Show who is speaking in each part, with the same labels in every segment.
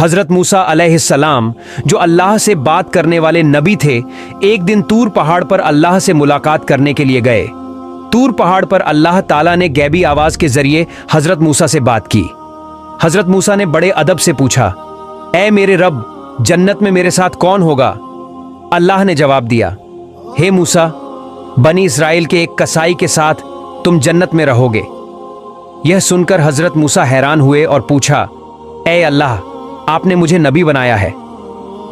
Speaker 1: हजरत मूसा अलैहिस्सलाम, जो अल्लाह से बात करने वाले नबी थे, एक दिन तूर पहाड़ पर अल्लाह से मुलाकात करने के लिए गए। तूर पहाड़ पर अल्लाह ताला ने गैबी आवाज के जरिए हजरत मूसा से बात की। हजरत मूसा ने बड़े अदब से पूछा, ऐ मेरे रब, जन्नत में मेरे साथ कौन होगा? अल्लाह ने जवाब दिया, हे मूसा, बनी इस्राइल के एक कसाई के साथ तुम जन्नत में रहोगे। यह सुनकर हजरत मूसा हैरान हुए और पूछा, ऐ अल्लाह, आपने मुझे नबी बनाया है,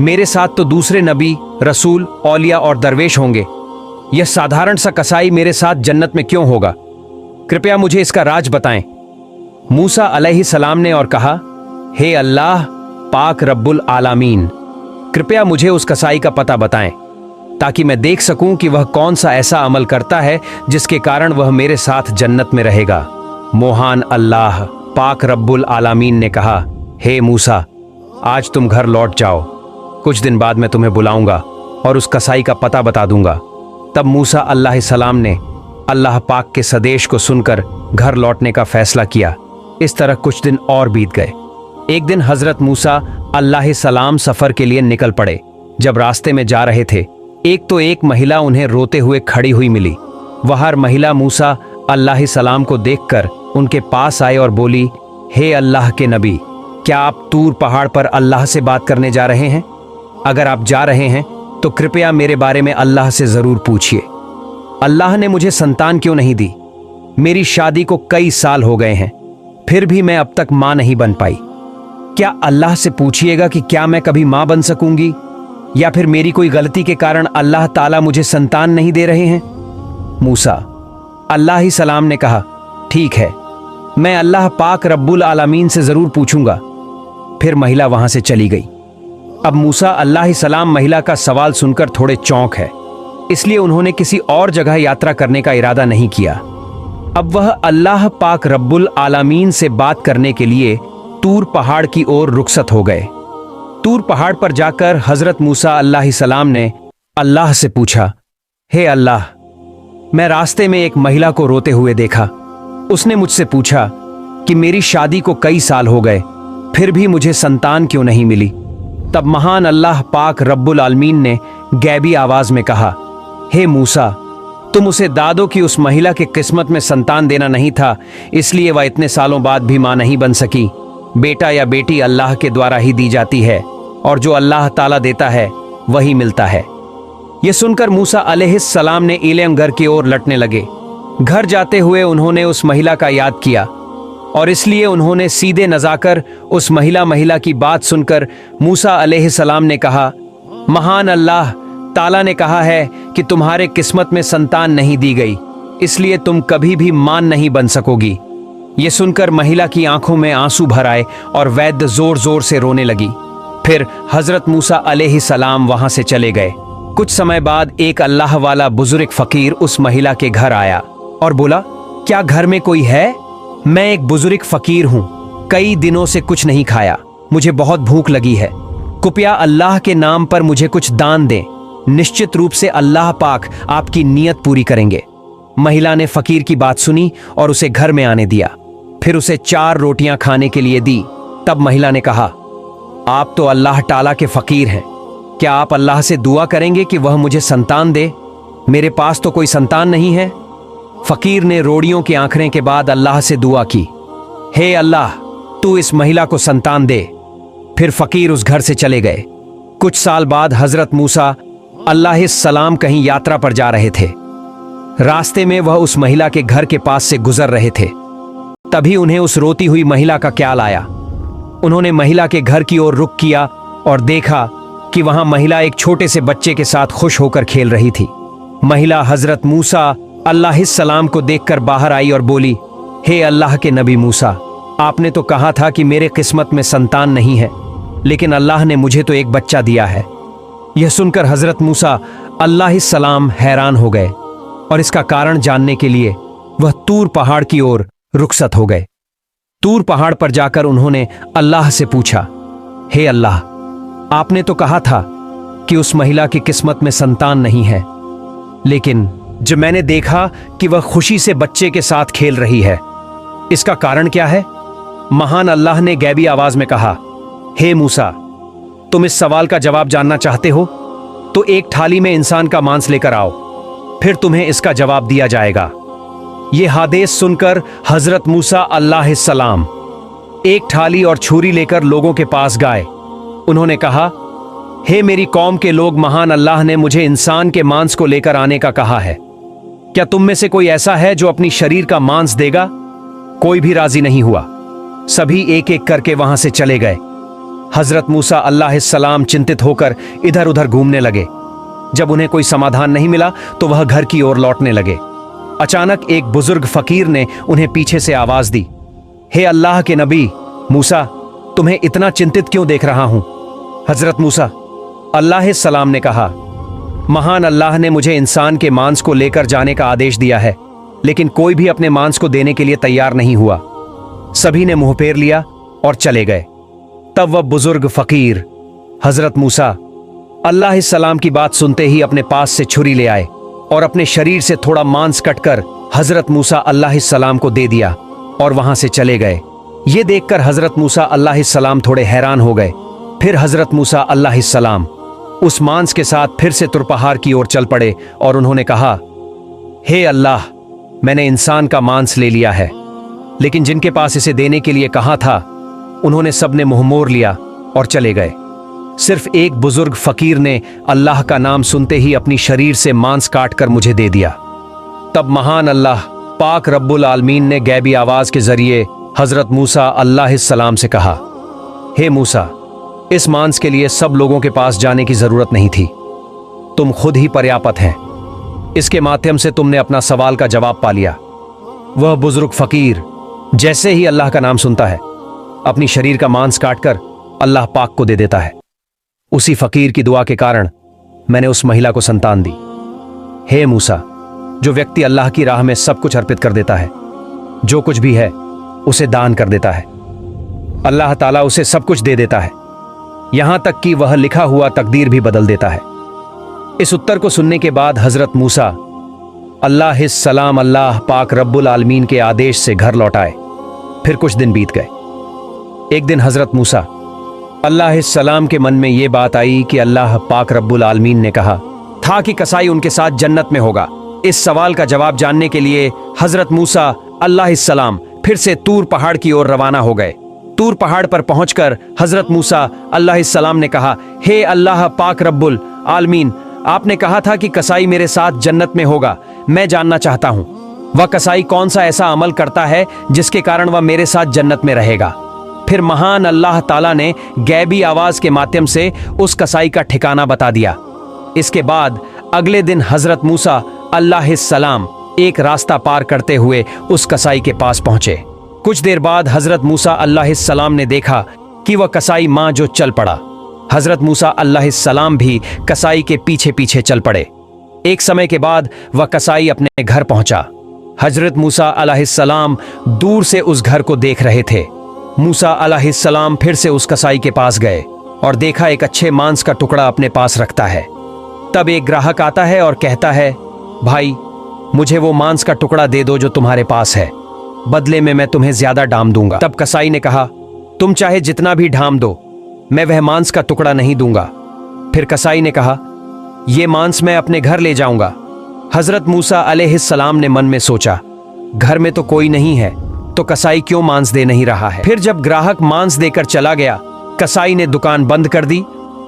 Speaker 1: मेरे साथ तो दूसरे नबी, रसूल, औलिया और दरवेश होंगे। यह साधारण सा कसाई मेरे साथ जन्नत में क्यों होगा? कृपया मुझे इसका राज बताएं। मूसा अलैहिस्सलाम ने और कहा, हे अल्लाह पाक रब्बुल आलामीन, कृपया मुझे उस कसाई का पता बताएं ताकि मैं देख सकूं कि वह कौन सा ऐसा अमल करता है जिसके कारण वह मेरे साथ जन्नत में रहेगा। मोहान अल्लाह पाक रब्बुल आलामीन ने कहा, हे मूसा, आज तुम घर लौट जाओ, कुछ दिन बाद मैं तुम्हें बुलाऊंगा और उस कसाई का पता बता दूंगा। तब मूसा अलैहिस्सलाम ने अल्लाह पाक के सदेश को सुनकर घर लौटने का फैसला किया। इस तरह कुछ दिन और बीत गए। एक दिन हजरत मूसा अलैहिस्सलाम सफर के लिए निकल पड़े। जब रास्ते में जा रहे थे, एक महिला उन्हें रोते हुए खड़ी हुई मिली। वह महिला मूसा अलैहिस्सलाम को देखकर उनके पास आए और बोली, हे अल्लाह के नबी, क्या आप तूर पहाड़ पर अल्लाह से बात करने जा रहे हैं? अगर आप जा रहे हैं तो कृपया मेरे बारे में अल्लाह से जरूर पूछिए। अल्लाह ने मुझे संतान क्यों नहीं दी? मेरी शादी को कई साल हो गए हैं, फिर भी मैं अब तक मां नहीं बन पाई। क्या अल्लाह से पूछिएगा कि क्या मैं कभी मां बन सकूंगी, या फिर मेरी कोई गलती के कारण अल्लाह ताला मुझे संतान नहीं दे रहे हैं? मूसा अलैहिस्सलाम ने कहा, ठीक है, मैं अल्लाह पाक रब्बुल आलामीन से जरूर पूछूंगा। फिर महिला वहां से चली गई। अब मूसा अलैहिस्सलाम महिला का सवाल सुनकर थोड़े चौंक है, इसलिए उन्होंने किसी और जगह यात्रा करने का इरादा नहीं किया। अब वह अल्लाह पाक रब्बुल आलामीन से बात करने के लिए तूर पहाड़ की ओर रुखसत हो गए। तूर पहाड़ पर जाकर हजरत मूसा अलैहिस्सलाम ने अल्लाह से पूछा, हे अल्लाह, मैं रास्ते में एक महिला को रोते हुए देखा। उसने मुझसे पूछा कि मेरी शादी को कई साल हो गए, फिर भी मुझे संतान क्यों नहीं मिली? तब महान अल्लाह पाक रब्बुल आलमीन ने गैबी आवाज में कहा, हे मूसा, तुम उसे दादो की उस महिला के किस्मत में संतान देना नहीं था, इसलिए वह इतने सालों बाद भी मां नहीं बन सकी। बेटा या बेटी अल्लाह के द्वारा ही दी जाती है, और जो अल्लाह ताला देता है वही मिलता है। यह सुनकर मूसा अलैहिस्सलाम ने इलेम घर की ओर लौटने लगे। घर जाते हुए उन्होंने उस महिला का याद किया, और इसलिए उन्होंने सीधे न जाकर उस महिला की बात सुनकर मूसा अलैहिस्सलाम ने कहा, महान अल्लाह ताला ने कहा है कि तुम्हारे किस्मत में संतान नहीं दी गई, इसलिए तुम कभी भी मां नहीं बन सकोगी। यह सुनकर महिला की आंखों में आंसू भर आए और वैद्य जोर जोर से रोने लगी। फिर हजरत मूसा अलैहिस्सलाम वहां से चले गए। कुछ समय बाद एक अल्लाह वाला बुजुर्ग फकीर उस महिला के घर आया और बोला, क्या घर में कोई है? मैं एक बुजुर्ग फकीर हूं, कई दिनों से कुछ नहीं खाया, मुझे बहुत भूख लगी है, कृपया अल्लाह के नाम पर मुझे कुछ दान दें, निश्चित रूप से अल्लाह पाक आपकी नीयत पूरी करेंगे। महिला ने फकीर की बात सुनी और उसे घर में आने दिया, फिर उसे 4 रोटियां खाने के लिए दी। तब महिला ने कहा, आप तो अल्लाह ताला के फकीर हैं, क्या आप अल्लाह से दुआ करेंगे कि वह मुझे संतान दे? मेरे पास तो कोई संतान नहीं है। फकीर ने रोड़ियों के आंकड़े के बाद अल्लाह से दुआ की, हे अल्लाह, तू इस महिला को संतान दे। फिर फकीर उस घर से चले गए। कुछ साल बाद हजरत मूसा अलैहिस्सलाम कहीं यात्रा पर जा रहे थे। रास्ते में वह उस महिला के घर के पास से गुजर रहे थे। तभी उन्हें उस रोती हुई महिला का ख्याल आया। उन्होंने महिला के घर की ओर रुख किया और देखा कि वहां महिला एक छोटे से बच्चे के साथ खुश होकर खेल रही थी। महिला हजरत मूसा अलैहिस्सलाम को देखकर बाहर आई और बोली, हे अल्लाह के नबी मूसा, आपने तो कहा था कि मेरे किस्मत में संतान नहीं है, लेकिन अल्लाह ने मुझे तो एक बच्चा दिया है। यह सुनकर हजरत मूसा अलैहिस्सलाम हैरान हो गए और इसका कारण जानने के लिए वह तूर पहाड़ की ओर रुखसत हो गए। तूर पहाड़ पर जाकर उन्होंने अल्लाह से पूछा, हे अल्लाह, आपने तो कहा था कि उस महिला की किस्मत में संतान नहीं है, लेकिन जब मैंने देखा कि वह खुशी से बच्चे के साथ खेल रही है, इसका कारण क्या है? महान अल्लाह ने गैबी आवाज में कहा, हे मूसा, तुम इस सवाल का जवाब जानना चाहते हो तो एक थाली में इंसान का मांस लेकर आओ, फिर तुम्हें इसका जवाब दिया जाएगा। यह आदेश सुनकर हजरत मूसा अलैहिस्सलाम एक थाली और छुरी लेकर लोगों के पास गए। उन्होंने कहा, हे मेरी कौम के लोग, महान अल्लाह ने मुझे इंसान के मांस को लेकर आने का कहा है। क्या तुम में से कोई ऐसा है जो अपनी शरीर का मांस देगा? कोई भी राजी नहीं हुआ। सभी एक एक करके वहां से चले गए। हजरत मूसा अलैहिस्सलाम चिंतित होकर इधर उधर घूमने लगे। जब उन्हें कोई समाधान नहीं मिला तो वह घर की ओर लौटने लगे। अचानक एक बुजुर्ग फकीर ने उन्हें पीछे से आवाज दी, हे अल्लाह के नबी मूसा, तुम्हें इतना चिंतित क्यों देख रहा हूं? हजरत मूसा अलैहिस्सलाम ने कहा, महान अल्लाह ने मुझे इंसान के मांस को लेकर जाने का आदेश दिया है, लेकिन कोई भी अपने मांस को देने के लिए तैयार नहीं हुआ। सभी ने मुंह फेर लिया और चले गए। तब वह बुजुर्ग फकीर हजरत मूसा अलैहिस्सलाम की बात सुनते ही अपने पास से छुरी ले आए और अपने शरीर से थोड़ा मांस कटकर हजरत मूसा अलैहिस्सलाम को दे दिया और वहां से चले गए। ये देखकर हजरत मूसा अलैहिस्सलाम थोड़े हैरान हो गए। फिर हजरत मूसा अलैहिस्सलाम उस मांस के साथ फिर से तुरपहाड़ की ओर चल पड़े और उन्होंने कहा, हे अल्लाह, मैंने इंसान का मांस ले लिया है, लेकिन जिनके पास इसे देने के लिए कहा था उन्होंने सबने मुंह मोड़ लिया और चले गए। सिर्फ एक बुजुर्ग फकीर ने अल्लाह का नाम सुनते ही अपनी शरीर से मांस काट कर मुझे दे दिया। तब महान अल्लाह पाक रब्बुल आलमीन ने गैबी आवाज के जरिए हजरत मूसा अलैहिस्सलाम से कहा, हे मूसा, इस मांस के लिए सब लोगों के पास जाने की जरूरत नहीं थी, तुम खुद ही पर्याप्त हैं। इसके माध्यम से तुमने अपना सवाल का जवाब पा लिया। वह बुजुर्ग फकीर जैसे ही अल्लाह का नाम सुनता है अपनी शरीर का मांस काटकर अल्लाह पाक को दे देता है। उसी फकीर की दुआ के कारण मैंने उस महिला को संतान दी। हे मूसा, जो व्यक्ति अल्लाह की राह में सब कुछ अर्पित कर देता है, जो कुछ भी है उसे दान कर देता है, अल्लाह ताला उसे सब कुछ दे देता है, यहां तक कि वह लिखा हुआ तकदीर भी बदल देता है। इस उत्तर को सुनने के बाद हजरत मूसा अलैहिस्सलाम अल्लाह पाक रब्बुल आलमीन के आदेश से घर लौट आए। फिर कुछ दिन बीत गए। एक दिन हजरत मूसा अलैहिस्सलाम के मन में यह बात आई कि अल्लाह पाक रब्बुल आलमीन ने कहा था कि कसाई उनके साथ जन्नत में होगा। इस सवाल का जवाब जानने के लिए हजरत मूसा अलैहिस्सलाम फिर से तूर पहाड़ की ओर रवाना हो गए। तूर पहाड़ पर पहुंचकर हजरत मूसा अलैहिस्सलाम ने कहा, हे अल्लाह पाक रब्बुल आलमीन, आपने कहा था कि कसाई मेरे साथ जन्नत में होगा। मैं जानना चाहता हूं वह कसाई कौन सा ऐसा अमल करता है जिसके कारण वह मेरे साथ जन्नत में रहेगा। फिर महान अल्लाह ताला ने गैबी आवाज के माध्यम से उस कसाई का ठिकाना बता दिया। इसके बाद अगले दिन हजरत मूसा अलैहिस्सलाम एक रास्ता पार करते हुए उस कसाई के पास पहुंचे। कुछ देर बाद हजरत मूसा अलैहिस्सलाम ने देखा कि वह कसाई मां जो चल पड़ा। हजरत मूसा अलैहिस्सलाम भी कसाई के पीछे पीछे चल पड़े। एक समय के बाद वह कसाई अपने घर पहुंचा। हजरत मूसा अलैहिस्सलाम दूर से उस घर को देख रहे थे। मूसा अलैहिस्सलाम फिर से उस कसाई के पास गए और देखा एक अच्छे मांस का टुकड़ा अपने पास रखता है। तब एक ग्राहक आता है और कहता है, भाई, मुझे वो मांस का टुकड़ा दे दो जो तुम्हारे पास है, बदले में मैं तुम्हें ज्यादा दाम दूंगा। तब कसाई ने कहा, तुम चाहे जितना भी दाम दो, मैं वह मांस का टुकड़ा नहीं दूंगा। फिर कसाई ने कहा, यह मांस मैं अपने घर ले जाऊंगा। हजरत मूसा अलैहिस्सलाम ने मन में सोचा, घर में तो कोई नहीं है तो कसाई क्यों मांस दे नहीं रहा है। फिर जब ग्राहक मांस देकर चला गया, कसाई ने दुकान बंद कर दी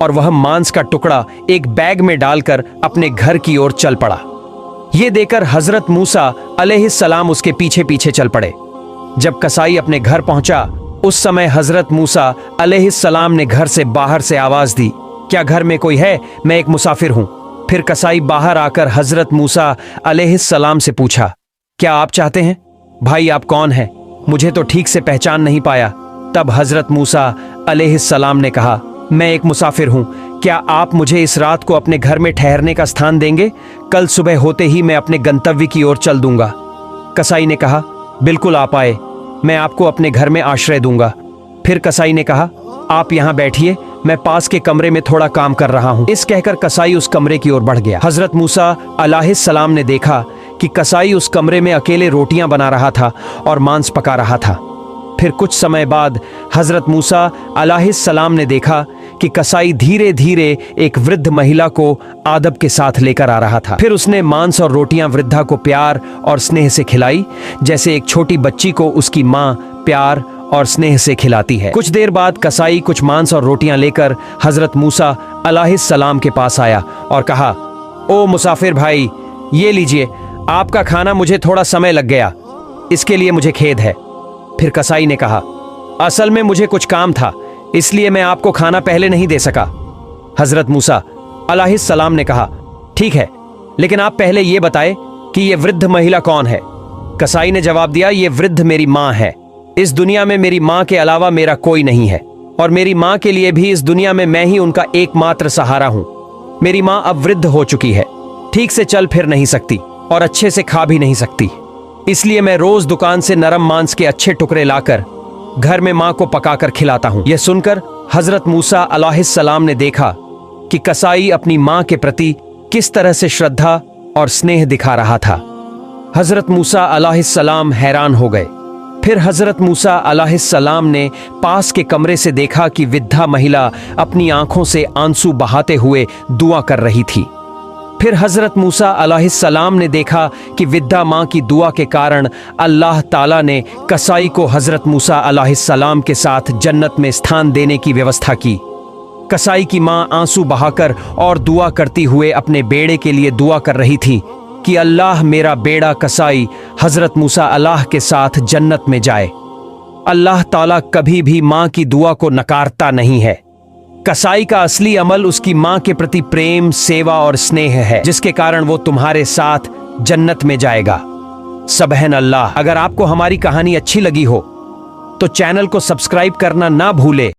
Speaker 1: और वह मांस का टुकड़ा एक बैग में डालकर अपने घर की ओर चल पड़ा। यह देखकर हजरत मूसा अलैहिस्सलाम उसके पीछे पीछे चल पड़े। जब कसाई अपने घर पहुंचा, उस समय हजरत मूसा अलैहिस्सलाम ने घर से बाहर से आवाज दी, क्या घर में कोई है? मैं एक मुसाफिर हूं। फिर कसाई बाहर आकर हजरत मूसा अलैहिस्सलाम से पूछा, क्या आप चाहते हैं? भाई, आप कौन हैं? मुझे तो ठीक से पहचान नहीं पाया। तब हजरत मूसा अलैहिस्सलाम ने कहा, मैं एक मुसाफिर हूं, क्या आप मुझे इस रात को अपने घर में ठहरने का स्थान देंगे? कल सुबह होते ही मैं अपने गंतव्य की ओर चल दूंगा। कसाई ने कहा, बिल्कुल आप आए, मैं आपको अपने घर में आश्रय दूंगा। फिर कसाई ने कहा, आप यहाँ बैठिए, मैं पास के कमरे में थोड़ा काम कर रहा हूँ। इस कहकर कसाई उस कमरे की ओर बढ़ गया। हजरत मूसा अलैहिस्सलाम ने देखा कि कसाई उस कमरे में अकेले रोटियां बना रहा था और मांस पका रहा था। फिर कुछ समय बाद हजरत मूसा अलैहिस्सलाम ने देखा कि कसाई धीरे धीरे एक वृद्ध महिला को आदब के साथ लेकर आ रहा था। फिर उसने मांस और रोटियां वृद्धा को प्यार और स्नेह से खिलाई, जैसे एक छोटी बच्ची को उसकी माँ प्यार और स्नेह से खिलाती है। कुछ देर बाद कसाई कुछ मांस और रोटियां लेकर हजरत मूसा अलैहिस्सलाम के पास आया और कहा, ओ मुसाफिर भाई, ये लीजिए, आपका खाना मुझे थोड़ा समय लग गया, इसके लिए मुझे खेद है। फिर कसाई ने कहा, असल में मुझे कुछ काम था, इसलिए मैं आपको खाना पहले नहीं दे सका। हजरत मूसा अलैहिस्सलाम ने कहा, ठीक है, लेकिन आप पहले यह बताएं कि यह वृद्ध महिला कौन है। कसाई ने जवाब दिया, यह वृद्ध मेरी माँ है। इस दुनिया में मेरी माँ के अलावा मेरा कोई नहीं है, और मेरी माँ के लिए भी इस दुनिया में मैं ही उनका एकमात्र सहारा हूं। मेरी माँ अब वृद्ध हो चुकी है, ठीक से चल फिर नहीं सकती और अच्छे से खा भी नहीं सकती, इसलिए मैं रोज दुकान से नरम मांस के अच्छे टुकड़े लाकर घर में माँ को पकाकर खिलाता हूं। यह सुनकर हजरत मूसा अलैहिस्सलाम ने देखा कि कसाई अपनी माँ के प्रति किस तरह से श्रद्धा और स्नेह दिखा रहा था। हजरत मूसा अलैहिस्सलाम हैरान हो गए। फिर हजरत मूसा अलैहिस्सलाम ने पास के कमरे से देखा कि वृद्धा महिला अपनी आंखों से आंसू बहाते हुए दुआ कर रही थी। फिर हजरत मूसा अलैहिस्सलाम ने देखा कि वृद्धा माँ की दुआ के कारण अल्लाह ताला ने कसाई को हजरत मूसा अलैहिस्सलाम के साथ जन्नत में स्थान देने की व्यवस्था की। कसाई की माँ आंसू बहाकर और दुआ करती हुए अपने बेड़े के लिए दुआ कर रही थी कि अल्लाह मेरा बेड़ा कसाई हजरत मूसा अल्लाह के साथ जन्नत में जाए। अल्लाह ताला कभी भी माँ की दुआ को नकारता नहीं है। कसाई का असली अमल उसकी माँ के प्रति प्रेम, सेवा और स्नेह है, जिसके कारण वो तुम्हारे साथ जन्नत में जाएगा। सबहन अल्लाह। अगर आपको हमारी कहानी अच्छी लगी हो तो चैनल को सब्सक्राइब करना ना भूले।